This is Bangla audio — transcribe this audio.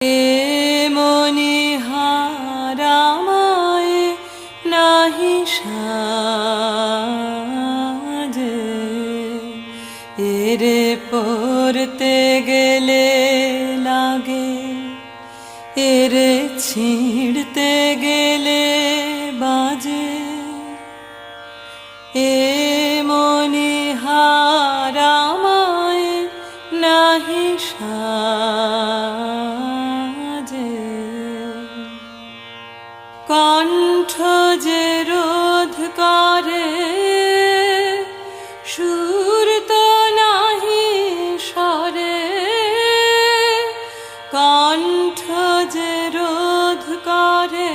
এ মনি হারামায় নাহি সাজে, এরে পড়তে গেলে লাগে, এরে ছিঁড়তে গেলে বাজে। এ মনি হারামায় নাহি সাজে, কণ্ঠ যে রোধ করে সুর তো নাহি সরে, কণ্ঠ যে রোধ করে